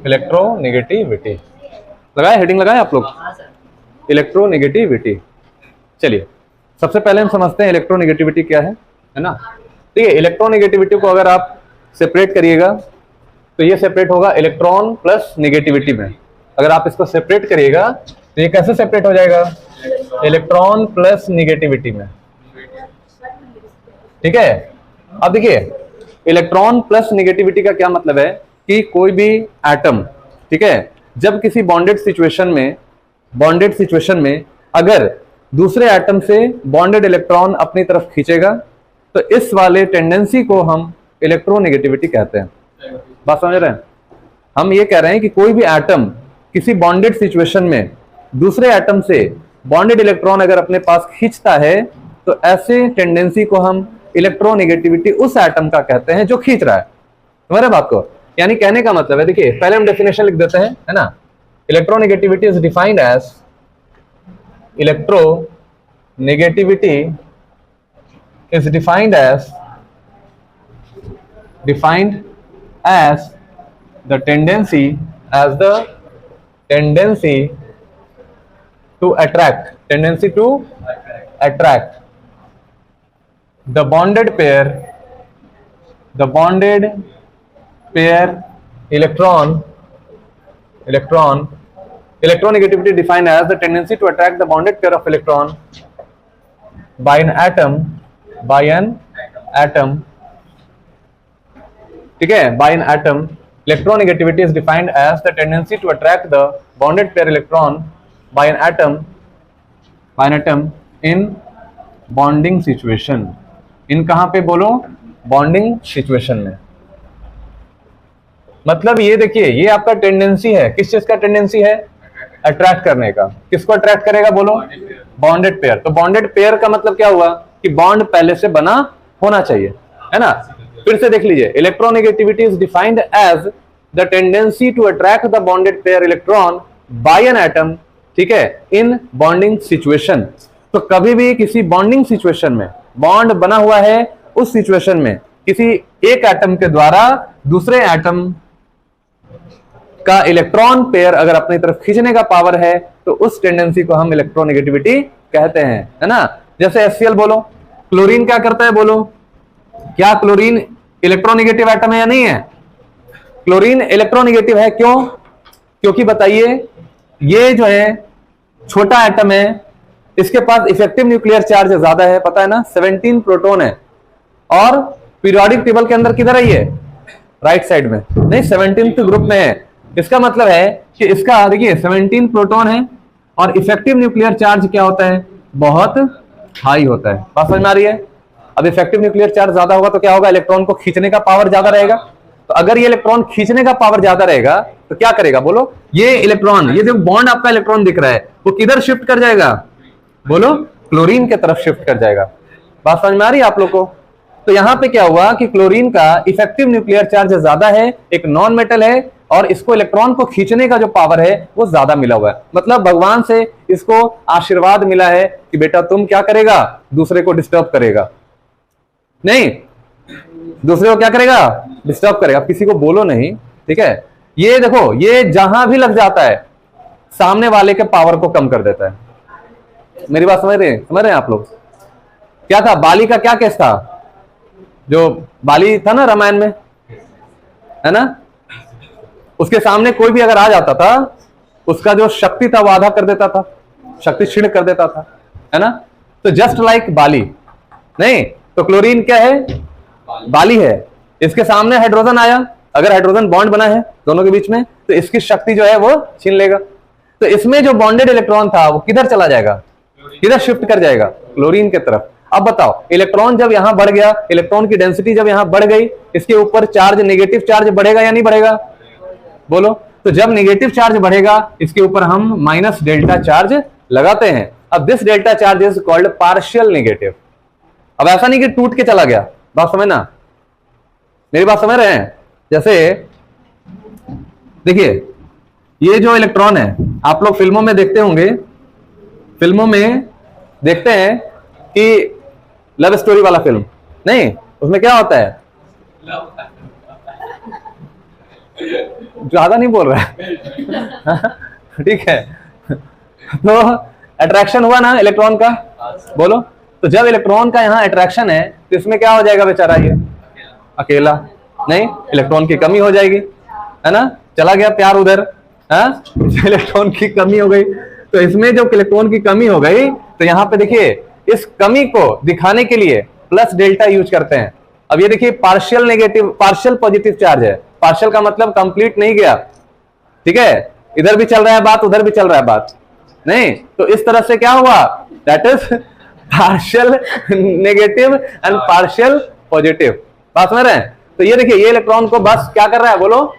Electronegativity लगाए, heading लगाए आप लोग, इलेक्ट्रोनेगेटिविटी। चलिए सबसे पहले हम समझते हैं इलेक्ट्रोनेगेटिविटी क्या है ना। ठीक है, इलेक्ट्रोनेगेटिविटी को अगर आप सेपरेट करिएगा तो ये सेपरेट होगा इलेक्ट्रॉन प्लस नेगेटिविटी में। अगर आप इसको सेपरेट करिएगा तो ये कैसे सेपरेट हो जाएगा, इलेक्ट्रॉन प्लस नेगेटिविटी में। ठीक है, अब देखिए इलेक्ट्रॉन प्लस नेगेटिविटी का क्या मतलब है कि कोई भी एटम, ठीक है, जब किसी बॉन्डेड सिचुएशन में अगर दूसरे एटम से बॉन्डेड इलेक्ट्रॉन अपनी तरफ खींचेगा तो इस वाले टेंडेंसी को हम इलेक्ट्रोनेगेटिविटी कहते हैं। बात समझ रहे हैं? हम ये कह रहे हैं कि कोई भी एटम किसी बॉन्डेड सिचुएशन में दूसरे एटम से बॉन्डेड इलेक्ट्रॉन अगर अपने पास खींचता है तो ऐसे टेंडेंसी को हम इलेक्ट्रोनेगेटिविटी उस एटम का कहते हैं जो खींच रहा है। समझ रहे बात को? यानी कहने का मतलब है, देखिए पहले हम डेफिनेशन लिख देते हैं, है ना। Electronegativity is defined as electronegativity is defined as the tendency to attract the bonded pair electronegativity defined as the tendency to attract the bonded pair of electron by an atom, ठीक है, by an atom. Electronegativity is defined as the tendency to attract the bonded pair electron by an atom in bonding situation. इन कहां पे बोलो, bonding situation में। मतलब ये देखिए, ये आपका टेंडेंसी है, किस चीज का टेंडेंसी है, अट्रैक्ट करने का। किसको अट्रैक्ट करेगा बोलो, बॉन्डेड पेयर। तो बॉन्डेड पेयर का मतलब क्या हुआ कि बॉन्ड पहले से बना होना चाहिए, है ना। फिर से देख लीजिए, electronegativity is defined as the tendency to attract the bonded pair electron by an atom, ठीक है, इन बॉन्डिंग सिचुएशन। तो कभी भी किसी बॉन्डिंग सिचुएशन में, बॉन्ड बना हुआ है उस सिचुएशन में, किसी एक एटम के द्वारा दूसरे एटम का इलेक्ट्रॉन पेयर अगर अपनी तरफ खींचने का पावर है तो उस टेंडेंसी को हम इलेक्ट्रोनेगेटिविटी कहते हैं, है ना। जैसे HCl बोलो, क्लोरीन क्या करता है बोलो, क्या क्लोरीन इलेक्ट्रोनेगेटिव एटम है या नहीं है? क्लोरीन इलेक्ट्रोनेगेटिव है, क्यों? क्योंकि बताइए, ये जो है छोटा एटम है, इसके पास इफेक्टिव न्यूक्लियर चार्ज ज्यादा है, पता है ना, 17 प्रोटॉन है। और पीरियोडिक टेबल के अंदर किधर है ये, राइट साइड में, नहीं 17th ग्रुप में है। इसका मतलब है कि इसका देखिए 17 प्रोटॉन है और इफेक्टिव न्यूक्लियर चार्ज क्या होता है, बहुत हाई होता है। बात समझ में आ रही है? अब इफेक्टिव न्यूक्लियर चार्ज ज्यादा होगा तो क्या होगा, इलेक्ट्रॉन को खींचने का पावर ज्यादा रहेगा। तो अगर ये इलेक्ट्रॉन खींचने का पावर ज्यादा रहेगा तो क्या करेगा बोलो, ये इलेक्ट्रॉन, ये जो बॉन्ड आपका इलेक्ट्रॉन दिख रहा है वो किधर शिफ्ट कर जाएगा बोलो, क्लोरीन के तरफ शिफ्ट कर जाएगा। बात समझ में आ रही है आप लोग को? तो यहां पे क्या हुआ कि क्लोरीन का इफेक्टिव न्यूक्लियर चार्ज ज्यादा है, एक नॉन मेटल है, और इसको इलेक्ट्रॉन को खींचने का जो पावर है वो ज्यादा मिला हुआ है। मतलब भगवान से इसको आशीर्वाद मिला है कि बेटा तुम क्या करेगा, दूसरे को डिस्टर्ब करेगा नहीं, दूसरे को क्या करेगा, डिस्टर्ब करेगा। किसी को बोलो नहीं, ठीक है। ये देखो, ये जहां भी लग जाता है सामने वाले के पावर को कम कर देता है। मेरी बात समझ रहे हैं आप लोग? क्या था बाली का, क्या केस था, जो बाली था ना रामायण में, है ना, उसके सामने कोई भी अगर आ जाता था, उसका जो शक्ति था वो आधा कर देता था, शक्ति क्षीण कर देता था, है ना। तो जस्ट लाइक बाली, नहीं तो क्लोरीन क्या है, बाली है। इसके सामने हाइड्रोजन आया, अगर हाइड्रोजन बॉन्ड बना है दोनों के बीच में, तो इसकी शक्ति जो है वो छीन लेगा। तो इसमें जो बॉन्डेड इलेक्ट्रॉन था वो किधर चला जाएगा, किधर शिफ्ट कर जाएगा, क्लोरीन के तरफ। अब बताओ, इलेक्ट्रॉन जब यहां बढ़ गया, इलेक्ट्रॉन की डेंसिटी जब यहां बढ़ गई, इसके ऊपर चार्ज, नेगेटिव चार्ज बढ़ेगा या नहीं बढ़ेगा बोलो। तो जब नेगेटिव चार्ज बढ़ेगा इसके ऊपर हम माइनस डेल्टा चार्ज लगाते हैं। अब this delta charge is called partial negative. अब ऐसा नहीं कि टूट के चला गया, बात समझना, मेरी बात समझ रहे हैं? जैसे देखिए, ये जो इलेक्ट्रॉन है, आप लोग फिल्मों में देखते होंगे, फिल्मों में देखते हैं कि लव स्टोरी वाला फिल्म, नहीं उसमें क्या होता है, ज्यादा नहीं बोल रहा है। ठीक है, तो अट्रैक्शन हुआ ना इलेक्ट्रॉन का, बोलो। तो जब इलेक्ट्रॉन का यहाँ अट्रैक्शन है तो इसमें क्या हो जाएगा बेचारा, ये अकेला नहीं, इलेक्ट्रॉन की कमी हो जाएगी, है ना, चला गया प्यार उधर, हाँ, इलेक्ट्रॉन की कमी हो गई। तो इसमें जो इलेक्ट्रॉन की कमी हो गई तो यहाँ पे देखिए इस कमी को दिखाने के लिए प्लस डेल्टा यूज करते हैं। अब ये देखिए partial negative, partial positive charge है, पार्शियल का मतलब कंप्लीट नहीं गया, ठीक है, इधर भी चल रहा है बात उधर भी चल रहा है बात, नहीं, तो इस तरह से क्या हुआ, that is partial negative and partial positive, बात समझ रहे हैं। तो ये देखिए ये इलेक्ट्रॉन को बस क्या कर रहा है, बोलो,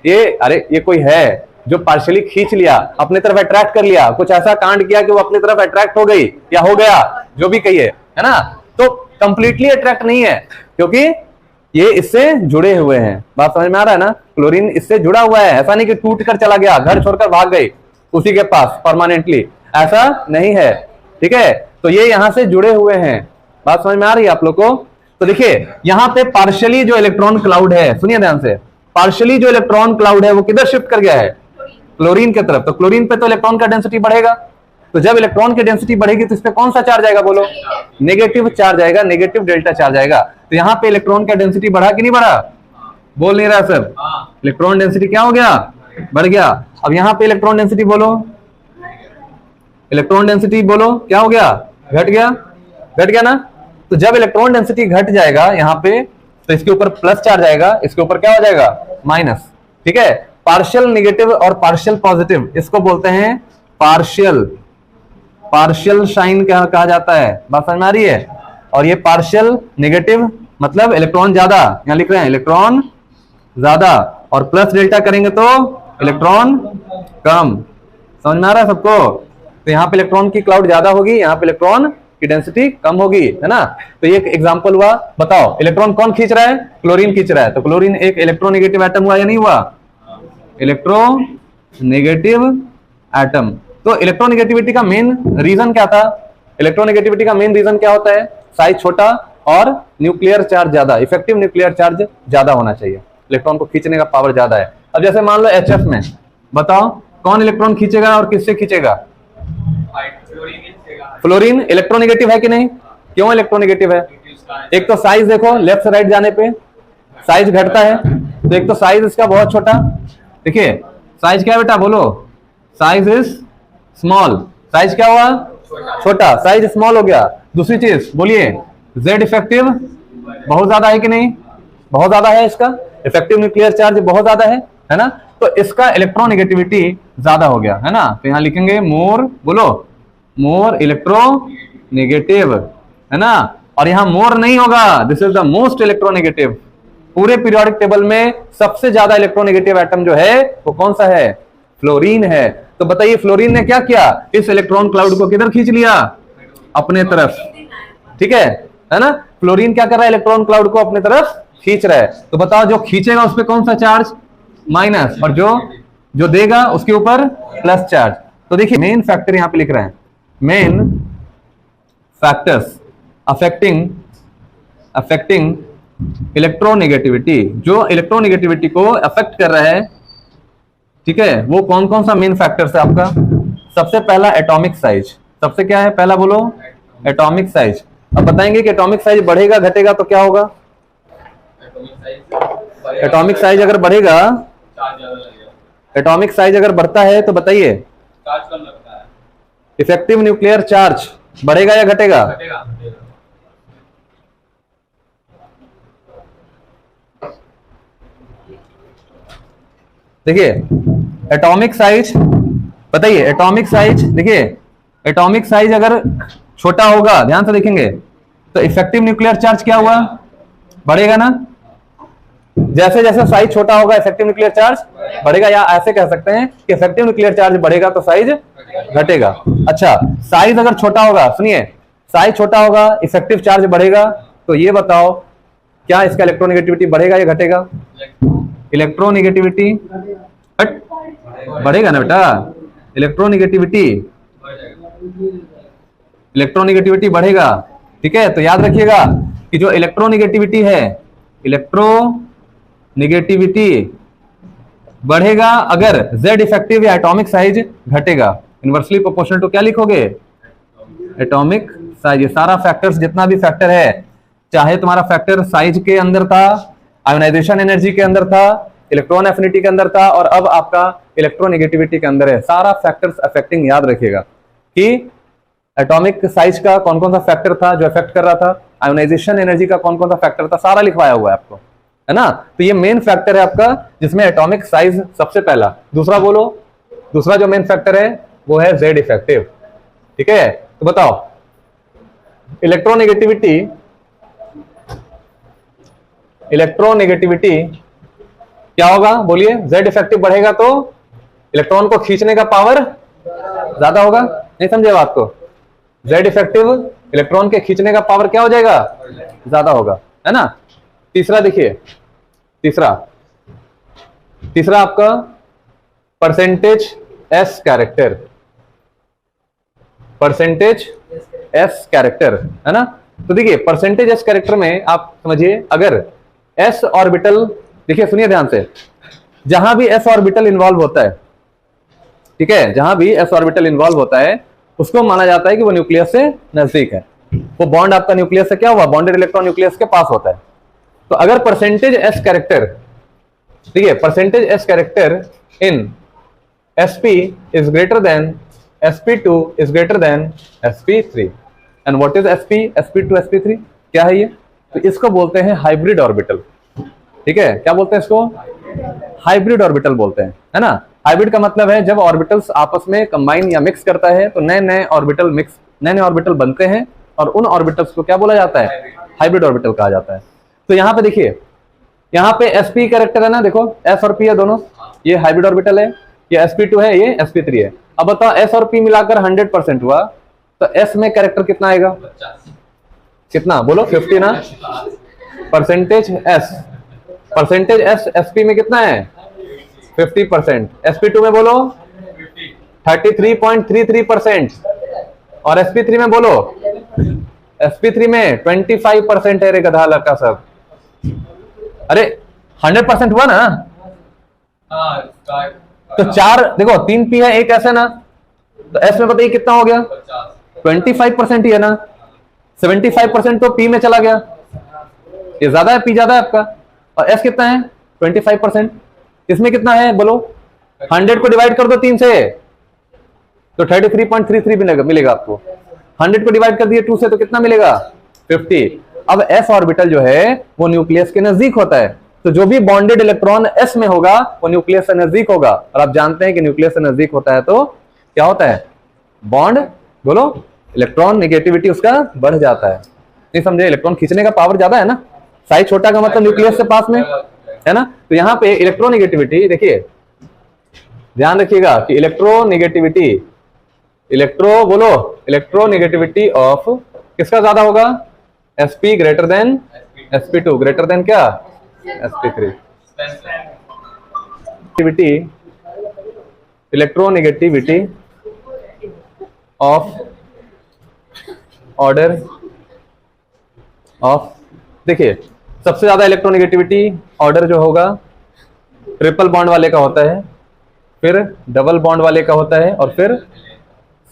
ये अरे ये कोई है जो पार्शियली खींच लिया, अपनी तरफ अट्रैक्ट कर लिया, कुछ ऐसा कांड किया कि वो अपनी तरफ अट्रैक्ट हो गई या हो गया, जो भी कहिए, है ना, तो कंप्लीटली अट्रैक्ट नहीं है क्योंकि ये इससे जुड़े हुए हैं, बात समझ में आ रहा है ना, क्लोरीन इससे जुड़ा हुआ है, ऐसा नहीं कि टूट कर चला गया, घर छोड़कर भाग गई उसी के पास परमानेंटली, ऐसा नहीं है, ठीक है। तो ये यहां से जुड़े हुए हैं, बात समझ में आ रही है आप लोग को। तो देखिए यहां पे पार्शियली जो इलेक्ट्रॉन क्लाउड है, सुनिए ध्यान से, पार्शियली जो इलेक्ट्रॉन क्लाउड है वो किधर शिफ्ट कर गया है, क्लोरीन की तरफ। तो क्लोरीन पे तो इलेक्ट्रॉन का डेंसिटी बढ़ेगा, तो जब इलेक्ट्रॉन की डेंसिटी बढ़ेगी तो इस पे कौन सा चार्ज आएगा, बोलो, नेगेटिव चार्ज आएगा, नेगेटिव डेल्टा चार्ज आएगा। तो यहाँ पे इलेक्ट्रॉन का डेंसिटी बढ़ा कि नहीं बढ़ा, बोल नहीं रहा सर, इलेक्ट्रॉन डेंसिटी क्या हो गया, बढ़ गया। अब यहाँ पे इलेक्ट्रॉन डेंसिटी बोलो, इलेक्ट्रॉन डेंसिटी बोलो क्या हो गया, घट गया, घट गया ना। तो जब इलेक्ट्रॉन डेंसिटी घट जाएगा यहाँ पे तो इसके ऊपर प्लस चार्ज आएगा, इसके ऊपर क्या हो जाएगा, माइनस, ठीक है। पार्शियल नेगेटिव और पार्शियल पॉजिटिव, इसको बोलते हैं पार्शियल, पार्शियल साइन कहा जाता है, बात समझ में आ रही है। और ये पार्शियल नेगेटिव मतलब इलेक्ट्रॉन ज्यादा, यहां लिख रहे हैं इलेक्ट्रॉन ज्यादा, और प्लस डेल्टा करेंगे तो इलेक्ट्रॉन कम, समझ में आ रहा है सबको। तो यहाँ पे इलेक्ट्रॉन की क्लाउड ज्यादा होगी, यहाँ पे इलेक्ट्रॉन की डेंसिटी कम होगी, है ना। तो ये एक एग्जांपल हुआ, बताओ इलेक्ट्रॉन कौन खींच रहा है, क्लोरीन खींच रहा है, तो क्लोरीन एक इलेक्ट्रोनेगेटिव एटम हुआ या नहीं हुआ, इलेक्ट्रोनेगेटिव एटम। तो इलेक्ट्रोनेगेटिविटी का मेन रीजन क्या था, इलेक्ट्रोनेगेटिविटी का मेन रीजन क्या होता है, साइज छोटा और न्यूक्लियर चार्ज ज्यादा, इफेक्टिव न्यूक्लियर चार्ज ज्यादा होना चाहिए, इलेक्ट्रॉन को खींचने का पावर ज्यादा है। अब जैसे मान लो HF में, बताओ कौन इलेक्ट्रॉन खींचेगा और किससे खींचेगा, फ्लोरीन इलेक्ट्रोनेगेटिव है कि नहीं, क्यों इलेक्ट्रोनेगेटिव है, एक तो साइज देखो, लेफ्ट से राइट जाने पे साइज घटता है, तो एक तो साइज इसका बहुत छोटा, देखिए साइज क्या है बेटा, बोलो, साइज इज स्मॉल, साइज क्या हुआ, छोटा, साइज स्मॉल हो गया। दूसरी चीज बोलिए, जेड इफेक्टिव बहुत ज्यादा है कि नहीं, बहुत ज्यादा है, इसका इफेक्टिव न्यूक्लियर चार्ज बहुत ज्यादा है ना, तो इसका इलेक्ट्रोनेगेटिविटी ज्यादा हो गया, है ना। तो यहां लिखेंगे मोर, बोलो, मोर इलेक्ट्रोनेगेटिव, है ना। और यहां मोर नहीं होगा, this is the most electronegative, पूरे पीरियोडिक टेबल में सबसे ज्यादा इलेक्ट्रोनेगेटिव एटम जो है वो कौन सा है, फ्लोरीन है। तो बताइए फ्लोरीन ने क्या किया, इस इलेक्ट्रॉन क्लाउड को किधर खींच लिया, अपने तरफ, ठीक है ना। फ्लोरीन क्या कर रहा है, इलेक्ट्रॉन क्लाउड को अपने तरफ खींच रहा है। तो बताओ जो खींचेगा उस पर कौन सा चार्ज, माइनस, और जो देगा उसके ऊपर प्लस चार्ज। तो देखिए मेन फैक्टर यहां पे लिख रहे हैं, मेन फैक्टर्स अफेक्टिंग इलेक्ट्रोनेगेटिविटी, जो इलेक्ट्रोनेगेटिविटी को अफेक्ट कर रहा है, ठीक है, वो कौन कौन सा मेन फैक्टर्स है आपका। सबसे पहला एटॉमिक साइज, सबसे क्या है पहला बोलो, एटॉमिक साइज। अब बताएंगे कि एटॉमिक साइज बढ़ेगा घटेगा तो क्या होगा, एटॉमिक साइज अगर बढ़ेगा, एटॉमिक साइज अगर बढ़ता है तो बताइए इफेक्टिव न्यूक्लियर चार्ज बढ़ेगा या घटेगा, देखिए एटॉमिक साइज, बताइए एटॉमिक साइज, देखिए एटॉमिक साइज अगर छोटा होगा, ध्यान से देखेंगे, तो इफेक्टिव न्यूक्लियर चार्ज क्या हुआ, बढ़ेगा ना। जैसे जैसे साइज छोटा होगा इफेक्टिव न्यूक्लियर चार्ज बढ़ेगा, या ऐसे कह सकते हैं कि इफेक्टिव न्यूक्लियर चार्ज बढ़ेगा तो साइज घटेगा। अच्छा, साइज अगर छोटा होगा, सुनिए, साइज छोटा होगा इफेक्टिव चार्ज बढ़ेगा, तो ये बताओ क्या इसका इलेक्ट्रोनेगेटिविटी बढ़ेगा या घटेगा, इलेक्ट्रोनेगेटिविटी बढ़ेगा ना बेटा, इलेक्ट्रोनेगेटिविटी बढ़ेगा, ठीक है। तो याद रखिएगा कि जो इलेक्ट्रोनेगेटिविटी है इलेक्ट्रोनेगेटिविटी बढ़ेगा अगर Z इफेक्टिव या एटॉमिक साइज घटेगा। इनवर्सली प्रोपोर्शनल टू क्या लिखोगे? Atomic size. ये सारा फैक्टर्स, जितना भी फैक्टर है, चाहे तुम्हारा फैक्टर साइज के अंदर था, आयोनाइजेशन एनर्जी के अंदर था, इलेक्ट्रॉन एफिनिटी के अंदर था, और अब आपका इलेक्ट्रोनेगेटिविटी के अंदर है। सारा फैक्टर्स अफेक्टिंग याद रखिएगा कि एटॉमिक साइज का कौन कौन सा फैक्टर था जो अफेक्ट कर रहा था, आयोनाइजेशन एनर्जी का कौन कौन सा फैक्टर था, सारा लिखवाया हुआ है आपको, है ना। तो ये मेन फैक्टर है आपका, जिसमें एटॉमिक साइज सबसे पहला। दूसरा बोलो, दूसरा जो मेन फैक्टर है वो है Z इफेक्टिव। ठीक है, तो बताओ इलेक्ट्रोनेगेटिविटी क्या होगा? बोलिए। Z इफेक्टिव बढ़ेगा तो इलेक्ट्रॉन को खींचने का पावर ज्यादा होगा। नहीं समझे बात को? Z इफेक्टिव इलेक्ट्रॉन के खींचने का पावर क्या हो जाएगा? ज्यादा होगा, है ना। तीसरा देखिए, तीसरा आपका percentage S character, percentage S character, है ना। तो देखिए परसेंटेज S कैरेक्टर में आप समझिए, अगर S ऑर्बिटल, देखिए सुनिए ध्यान से, जहां भी S ऑर्बिटल इन्वॉल्व होता है, ठीक है, जहां भी S ऑर्बिटल इन्वॉल्व होता है उसको माना जाता है कि वो न्यूक्लियस से नजदीक है। वो बॉन्ड आपका न्यूक्लियस से क्या हुआ? बॉन्डेड इलेक्ट्रॉन न्यूक्लियस के पास होता है। तो अगर परसेंटेज S कैरेक्टर, ठीक है, percentage S character in sp is greater than sp2 is greater than sp3, and what is sp? sp2 sp3 क्या है ये? तो इसको बोलते हैं हाइब्रिड ऑर्बिटल। ठीक है, क्या बोलते हैं इसको? हाइब्रिड ऑर्बिटल बोलते हैं, है ना। हाइब्रिड का मतलब है जब ऑर्बिटल्स आपस में कंबाइन या मिक्स करता है तो नए नए ऑर्बिटल बनते हैं, और उन ऑर्बिटल्स को क्या बोला जाता है? हाइब्रिड ऑर्बिटल कहा जाता है। तो यहाँ पे देखिए, यहाँ पे sp कैरेक्टर है ना, देखो s और p है दोनों, ये हाइब्रिड ऑर्बिटल है, ये sp2 है, ये sp3 है। अब बताओ s और p मिलाकर 100% हुआ तो s में कैरेक्टर कितना आएगा? कितना बोलो? 50 ना। परसेंटेज s sp में कितना है? 50%। sp2 में बोलो 33.33%, और sp3 में बोलो, sp3 में 25% है रे गधा लड़का सब। अरे 100% हुआ ना। तो 4 देखो, 3 p है, 1 s है ना, तो s में बताइए कितना हो गया? 25% ही है ना। 75% तो p में चला गया, ये ज्यादा है, p ज्यादा है आपका, और s कितना है? 25%। इसमें कितना है बोलो? 100 को डिवाइड कर दो 3 से तो 33.33 मिलेगा आपको। 100 को डिवाइड कर दिए 2 से तो कितना मिलेगा? 50। अब s ऑर्बिटल जो है वो न्यूक्लियस के नजदीक होता है, तो जो भी बॉन्डेड इलेक्ट्रॉन s में होगा वो न्यूक्लियस से नजदीक होगा, और आप जानते हैं कि न्यूक्लियस से नजदीक होता है तो क्या होता है? बॉन्ड, बोलो, इलेक्ट्रॉन नेगेटिविटी उसका बढ़ जाता है। नहीं समझे? इलेक्ट्रॉन खींचने का पावर ज्यादा है ना, साइज छोटा का मतलब न्यूक्लियस से पास में है ना। तो यहाँ पे इलेक्ट्रोनेगेटिविटी, देखिए ध्यान रखिएगा कि इलेक्ट्रोनेगेटिविटी ऑफ किसका ज्यादा होगा? sp greater than sp2 greater than क्या? sp3। Electronegativity of order of, देखिए सबसे ज्यादा इलेक्ट्रोनेगेटिविटी ऑर्डर जो होगा ट्रिपल बॉन्ड वाले का होता है, फिर डबल बॉन्ड वाले का होता है, और फिर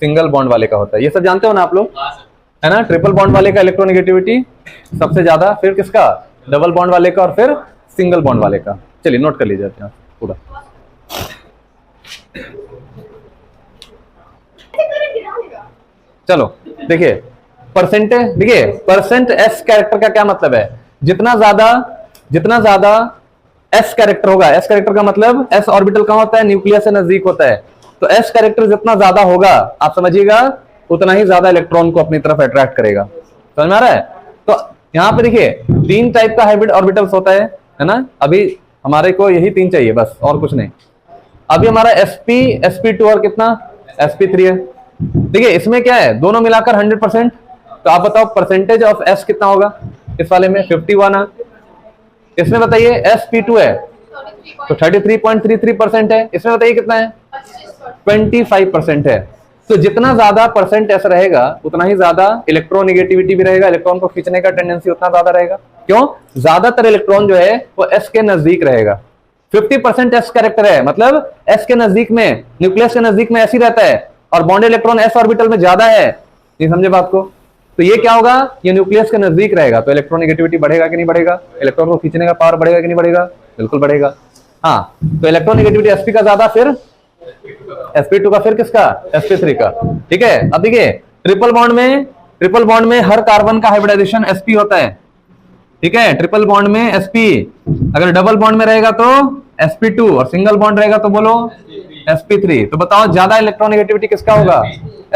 सिंगल बॉन्ड वाले का होता है। ये सब जानते हो ना आप लोग, है ना। ट्रिपल बॉन्ड वाले का इलेक्ट्रोनेगेटिविटी सबसे ज्यादा, फिर किसका? डबल बॉन्ड वाले का, और फिर सिंगल बॉन्ड वाले का। चलिए नोट कर लीजिए यहाँ पूरा। चलो देखिए परसेंटेज, देखिए परसेंट S कैरेक्टर का क्या मतलब है? जितना ज्यादा S कैरेक्टर होगा, S कैरेक्टर का मतलब S ऑर्बिटल कहां होता है? न्यूक्लियस से नजदीक होता है। तो S कैरेक्टर जितना ज्यादा होगा, आप समझिएगा उतना ही ज्यादा इलेक्ट्रॉन को अपनी तरफ अट्रैक्ट करेगा। समझ में आ रहा है? तो यहाँ पे देखिए 3 टाइप का हाइब्रिड ऑर्बिटल्स होता है ना। अभी हमारे को यही 3 चाहिए बस, और कुछ नहीं। अभी हमारा sp, sp2 और कितना? sp3 है। देखिए इसमें क्या है? दोनों मिलाकर 100%। तो आप बताओ परसेंटेज ऑफ S कितना होगा इस वाले में? 51 है। इसमें बताइए sp2 है तो 33.33% है। इसमें बताइए कितना है? 25% है। तो जितना ज्यादा परसेंट एस रहेगा उतना ही ज्यादा इलेक्ट्रोनेगेटिविटी भी रहेगा, इलेक्ट्रॉन को खींचने का टेंडेंसी उतना ज्यादा रहेगा। क्यों? ज्यादातर इलेक्ट्रॉन जो है वो एस के नजदीक रहेगा। 50% एस कैरेक्टर है, मतलब एस के नजदीक में, न्यूक्लियस के नजदीक में ऐसी रहता है, और बॉन्ड इलेक्ट्रॉन एस ऑर्बिटल में ज्यादा है। ये समझे बात को? तो ये क्या होगा, ये न्यूक्लियस के नजदीक रहेगा, तो इलेक्ट्रोनेगेटिविटी बढ़ेगा कि नहीं बढ़ेगा? इलेक्ट्रॉन को खींचने का पावर बढ़ेगा कि नहीं बढ़ेगा? बिल्कुल बढ़ेगा। हाँ, तो इलेक्ट्रोनेगेटिविटी एसपी का ज्यादा, फिर sp2 का, फिर किसका? sp3 का। ठीक है, अब देखिए ट्रिपल बॉन्ड में हर कार्बन का हाइब्रिडाइजेशन sp होता है। ठीक है, ट्रिपल बॉन्ड में sp, अगर डबल बॉन्ड में रहेगा तो sp2, और सिंगल बॉन्ड रहेगा तो बोलो sp3। तो बताओ ज्यादा इलेक्ट्रोनेगेटिविटी किसका होगा?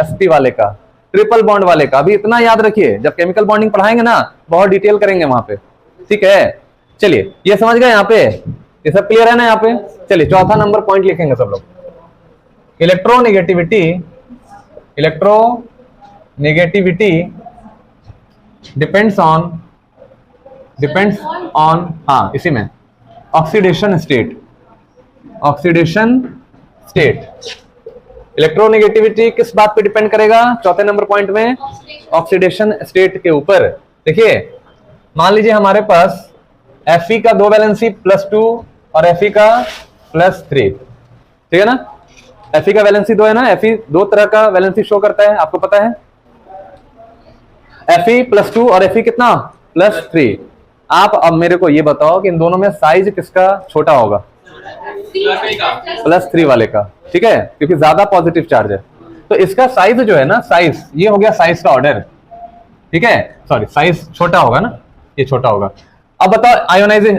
sp वाले का, ट्रिपल बॉन्ड वाले का। अभी इतना याद रखिए, जब केमिकल बॉन्डिंग पढ़ाएंगे ना बहुत डिटेल करेंगे वहां पे। ठीक है, चलिए ये समझ गए यहाँ पे, ये सब क्लियर है ना यहाँ पे? चलिए चौथा नंबर पॉइंट लिखेंगे सब लोग। इलेक्ट्रोनेगेटिविटी डिपेंड्स ऑन, हाँ इसी में, ऑक्सीडेशन स्टेट। इलेक्ट्रोनेगेटिविटी किस बात पे डिपेंड करेगा? चौथे नंबर पॉइंट में ऑक्सीडेशन स्टेट के ऊपर। देखिए मान लीजिए हमारे पास Fe का 2 वैलेंसी +2 और Fe का +3, ठीक है ना? Fe का वैलेंसी 2 है ना, Fe 2 तरह का वैलेंसी शो करता है, आपको पता है। Fe +2 और Fe कितना? +3। आप अब मेरे को ये बताओ कि इन दोनों में साइज किसका छोटा होगा? +3 वाले का। ठीक है, क्योंकि ज्यादा पॉजिटिव चार्ज है, तो इसका साइज जो है ना, साइज, ये हो गया साइज का ऑर्डर। ठीक है, सॉरी साइज छोटा होगा ना, ये छोटा होगा। अब बताओ आयोनाइजेशन,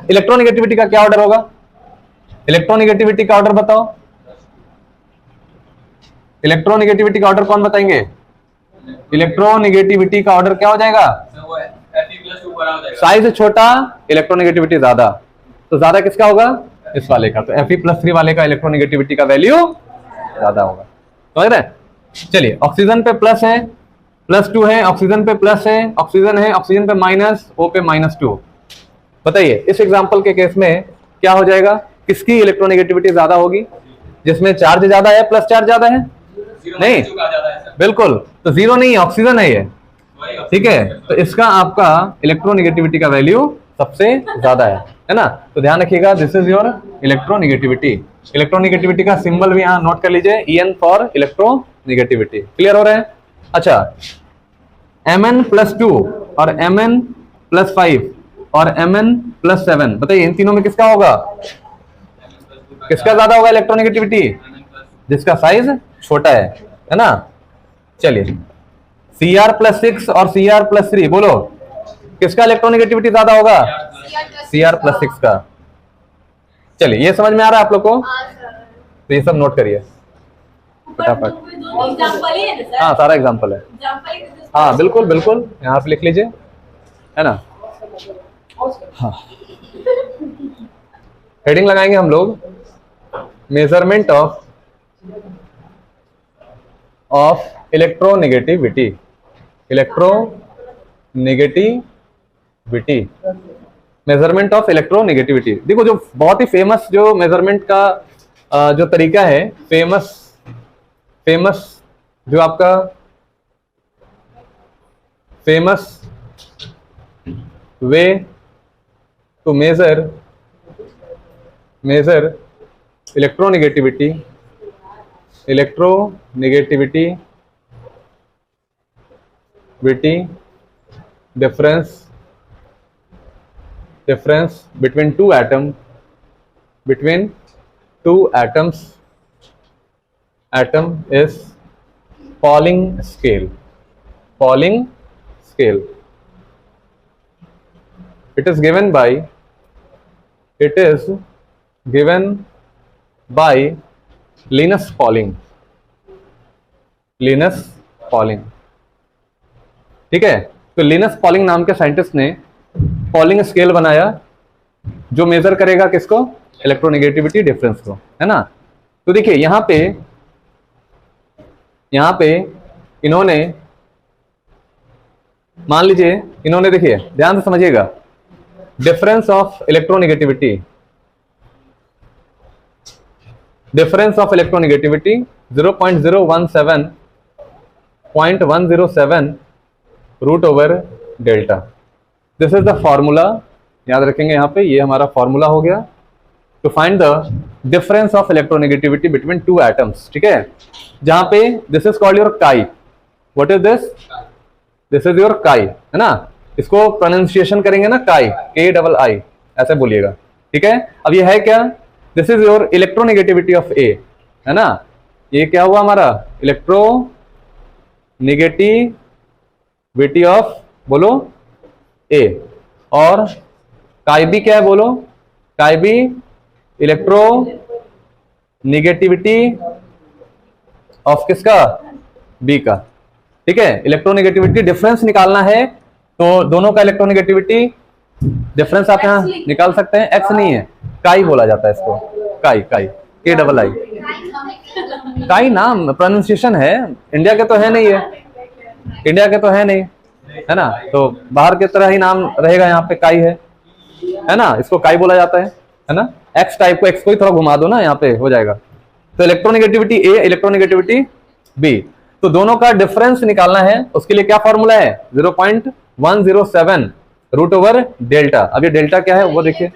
इलेक्ट्रोनेगेटिविटी का क्या ऑर्डर होगा? इलेक्ट्रोनेगेटिविटी का ऑर्डर बताओ, इलेक्ट्रोनेगेटिविटी का ऑर्डर कौन बताएंगे? इलेक्ट्रोनेगेटिविटी का ऑर्डर क्या हो जाएगा? साइज छोटा, इलेक्ट्रोनेगेटिविटी ज्यादा, तो ज्यादा किसका होगा? इस वाले का। तो Fe+3 वाले का इलेक्ट्रोनेगेटिविटी का वैल्यू ज्यादा होगा, समझ रहे? चलिए ऑक्सीजन पे प्लस है, +2 है, ऑक्सीजन पे प्लस है, ऑक्सीजन है, ऑक्सीजन पे माइनस, O पे -2। बताइए इस एग्जांपल के केस में क्या हो जाएगा? किसकी इलेक्ट्रोनेगेटिविटी ज्यादा होगी? जिसमें चार्ज ज्यादा है, प्लस चार्ज ज्यादा है? नहीं, बिल्कुल, तो जीरो नहीं है, ऑक्सीजन है ये। ठीक है, तो इसका आपका इलेक्ट्रोनेगेटिविटी का वैल्यू सबसे ज्यादा है ना? तो ध्यान रखिएगा, this is your electronegativity. Electronegativity का सिंबल भी यहाँ नोट कर लीजिए, En फॉर इलेक्ट्रोनेगेटिविटी। क्लियर हो रहा है? अच्छा, Mn+2 और Mn+5 और Mn+7, बताइए इन तीनों में किसका होगा? किसका ज्यादा होगा इलेक्ट्रोनेगेटिविटी? जिसका साइज छोटा है ना? चलिए Cr+6 और Cr+3, बोलो किसका इलेक्ट्रोनेगेटिविटी ज्यादा होगा? Cr+6 का। चलिए ये समझ में आ रहा है आप लोग को? तो ये सब नोट करिए फटाफट। हाँ सारा एग्जाम्पल है, हाँ बिल्कुल बिल्कुल, यहाँ पे लिख लीजिए, है ना? हाँ, हेडिंग लगाएंगे हम लोग, measurement of electronegativity. Measurement of electronegativity. देखो जो बहुत ही फेमस जो मेजरमेंट का जो तरीका है, फेमस जो आपका famous way to measure electronegativity difference between two atoms is Pauling scale. It is given by Linus Pauling। ठीक है, तो लिनस पॉलिंग नाम के साइंटिस्ट ने पॉलिंग स्केल बनाया जो मेजर करेगा किसको? इलेक्ट्रोनेगेटिविटी डिफरेंस को, है ना? तो देखिए यहां पे इन्होंने, मान लीजिए इन्होंने, देखिए ध्यान से समझिएगा, difference of electronegativity 0.0107 root over delta. This is the formula, याद रखेंगे यहाँ पे, ये हमारा फॉर्मूला हो गया to find the difference of electronegativity between two atoms. ठीक है, जहां पे this is called your chi. What is this? This is your chi, है ना। इसको प्रोनाउंसिएशन करेंगे ना, काई, KII, ऐसे बोलिएगा। ठीक है, अब ये है क्या? This is your electronegativity of A, है ना। ये क्या हुआ हमारा? इलेक्ट्रोनेगेटिविटी ऑफ, बोलो, ए। और काई बी क्या है, बोलो? काई बी इलेक्ट्रोनेगेटिविटी ऑफ किसका? बी का। ठीक है, इलेक्ट्रोनेगेटिविटी डिफरेंस निकालना है, तो दोनों का इलेक्ट्रोनेगेटिविटी डिफरेंस आप यहाँ निकाल सकते हैं। एक्स नहीं है, काई बोला जाता है इसको, काई, काई, KII। काई नाम प्रोनाउंसिएशन है, इंडिया के तो है नहीं है, इंडिया के तो है नहीं, है ना, तो बाहर की तरह ही नाम रहेगा, यहाँ पे काई है ना, इसको काई बोला जाता है ना। एक्स टाइप को, एक्स को ही थोड़ा घुमा दो ना, यहाँ पे हो जाएगा। तो इलेक्ट्रोनेगेटिविटी ए, इलेक्ट्रोनेगेटिविटी बी, तो दोनों का डिफरेंस निकालना है। उसके लिए क्या फॉर्मूला है? 0.107 रूट ओवर डेल्टा। अब ये डेल्टा क्या है वो देखिए,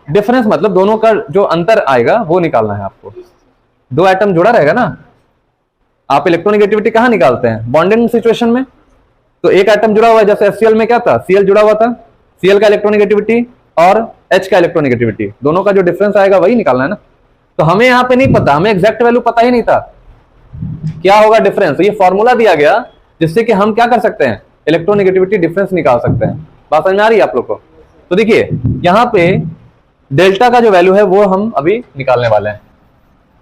डिफरेंस मतलब दोनों का जो अंतर आएगा वो निकालना है आपको। दो एटम जुड़ा रहेगा ना, आप इलेक्ट्रोनेगेटिविटी कहाँ निकालते हैं? बॉन्डिंग सिचुएशन में। तो एक एटम जुड़ा हुआ है, जैसे HCl में क्या था? Cl जुड़ा हुआ था, Cl का इलेक्ट्रोनेगेटिविटी और H का इलेक्ट्रोनेगेटिविटी, दोनों का जो डिफरेंस आएगा वही निकालना है ना। तो हमें यहाँ पे नहीं पता, हमें एग्जैक्ट वैल्यू पता ही नहीं था क्या होगा डिफरेंस। तो ये फॉर्मूला दिया गया जिससे कि हम क्या कर सकते हैं? इलेक्ट्रोनेगेटिविटी डिफरेंस निकाल सकते हैं। बात समझ में आ रही है आप लोग को? तो देखिए यहाँ पे डेल्टा का जो वैल्यू है वो हम अभी निकालने वाले हैं।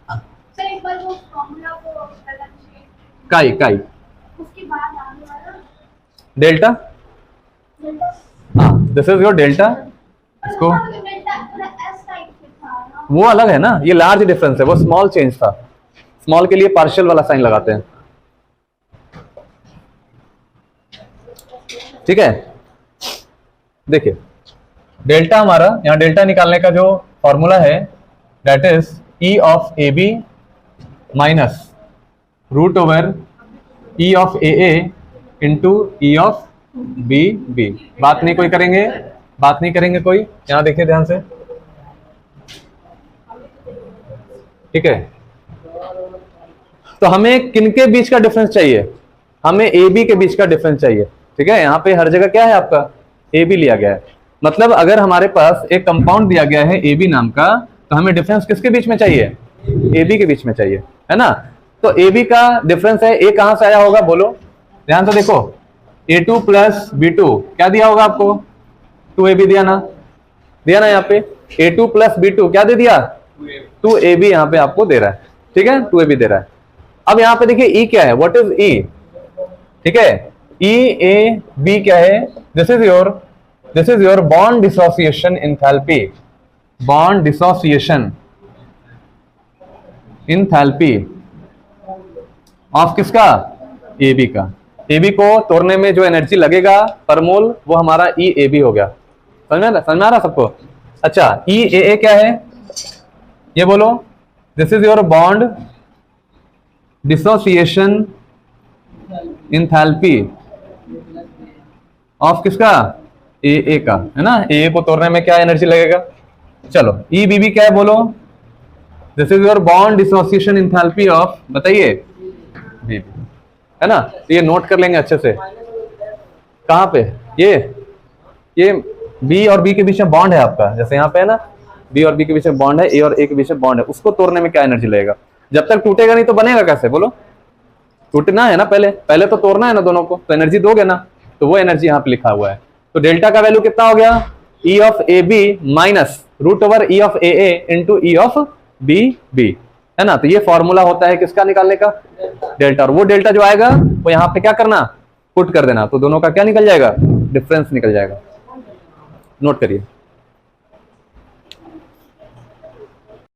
सर एक बार वो फॉर्मूला को बता दीजिए। काई, काई, उसके बाद आने वाला डेल्टा, हाँ, दिस इज योर डेल्टा। इसको डेल्टा थोड़ा एस टाइप से था ना, वो अलग है ना, ये लार्ज डिफरेंस है, वो स्मॉल चेंज था। स्मॉल के लिए पार्शियल वाला साइन लगाते हैं। ठीक है, देखिए डेल्टा हमारा, यहां डेल्टा निकालने का जो फॉर्मूला है that is E of AB minus root over E of AA into E of BB। बात नहीं कोई करेंगे, बात नहीं करेंगे कोई, यहां देखिए ध्यान से। ठीक है, तो हमें किनके बीच का डिफरेंस चाहिए? हमें AB के बीच का डिफरेंस चाहिए। ठीक है, यहाँ पे हर जगह क्या है आपका? AB लिया गया है। मतलब अगर हमारे पास एक कंपाउंड दिया गया है AB नाम का, तो हमें डिफरेंस किसके बीच में चाहिए? AB के बीच में चाहिए, है ना। तो AB का डिफरेंस है, A कहां से आया होगा बोलो? ध्यान से देखो, A2 प्लस B2 क्या दिया होगा आपको? 2AB दिया ना, दिया ना। यहाँ पे A2 प्लस B2 क्या दे दिया? 2AB यहाँ पे आपको दे रहा है। ठीक है, 2AB दे रहा है। अब यहाँ पे देखिए E क्या है? What is E? ठीक है, EAB क्या है? This is your bond dissociation enthalpy, bond dissociation enthalpy of किसका? AB का। AB को तोड़ने में जो एनर्जी लगेगा पर मोल, वो हमारा EAB हो गया। समझ में आ रहा सबको? अच्छा, EAA क्या है ये बोलो? This is your bond dissociation enthalpy of किसका? AA का, है ना। AA को तोड़ने में क्या एनर्जी लगेगा? चलो, EBB क्या है बोलो? This is your bond dissociation enthalpy of, बताइए, BB, है ना। ये नोट कर लेंगे अच्छे से। कहां पे? ये B और B के बीच में बॉन्ड है आपका, जैसे यहाँ पे है ना, B और B के बीच में बॉन्ड है, A और A के बीच में बॉन्ड है। उसको तोड़ने में क्या एनर्जी लगेगा? जब तक टूटेगा नहीं तो बनेगा कैसे बोलो? टूटना है ना, पहले तो तोड़ना है ना दोनों को, तो एनर्जी दोगे ना, तो वो एनर्जी यहाँ पे लिखा हुआ है। तो डेल्टा का वैल्यू कितना हो गया? E of AB minus root over E of AA into E of BB, है ना। तो ये फॉर्मूला होता है किसका निकालने का? डेल्टा। और वो डेल्टा जो आएगा वो यहाँ पे क्या करना? पुट कर देना, तो दोनों का क्या निकल जाएगा? डिफरेंस निकल जाएगा। नोट करिए।